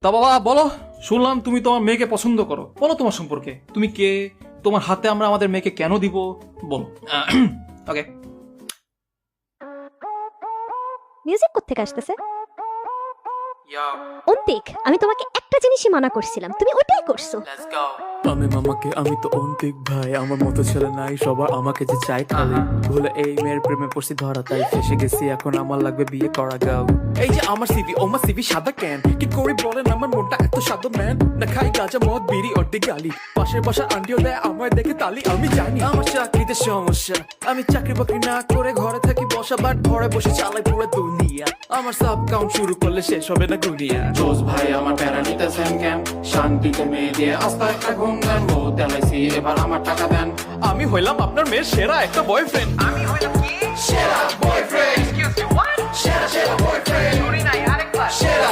তা বাবা বলো, শুনলাম তুমি তোমার মেয়েকে পছন্দ করো, বলো তোমার সম্পর্কে, তুমি কে, তোমার হাতে আমরা আমাদের মেয়েকে কেন দিব, বলো। ওকে। মিউজিক কোত্থেকে আসতেছে? অন্তিক, আমি তোমাকে একটা জিনিসই মানা করছিলাম, তুমি ওটাই করছো। আমি মামাকে, আমি তো অন্তিক ভাই, আমার মতো ছেলে নাই, সবার আমাকে যে চাই খালি। ভুলে এই মেয়ের প্রেমে পড়ছি ধরা, তাই ফেসে গেছি, এখন আমার লাগবে বিয়ে করা গাও। এই যে আমার সিভি, ও আমার সিভি সাদা কেন, কি করি বলেন আমার মনটা এত সাদা ম্যান। না খাই গাঁজা মদ বিড়ি অর্ধে গালি, পাশের বাসার আন্টিও দেয় আমায় দেখে তালি। আমি জানি আমার চাকরিতে সমস্যা, আমি চাকরি বাকরি না করে ঘরে থাকি বসা, বাট ঘরে বসে চালাই পুরো দুনিয়া। আমার সাব কাউন্ট শুরু করলে শেষ হবে না দুনিয়া। জোস ভাই আমার প্যারা নিতেছেন কেন, শান্তিতে মেয়ে দিয়ে আস্তা একটা ঘুম দেন, বহুত এলাইছি এবার আমার টাকা দেন। আমি হইলাম আপনার মেয়ের সেরা একটা বয়ফ্রেন্ড। আমি হইলাম কি সেরা বয়ফ্রেন্ড, এক্সকিউজ মি হোয়াট, সেরা বয়ফ্রেন্ড, শুনি নাই আরেকবার, সেরা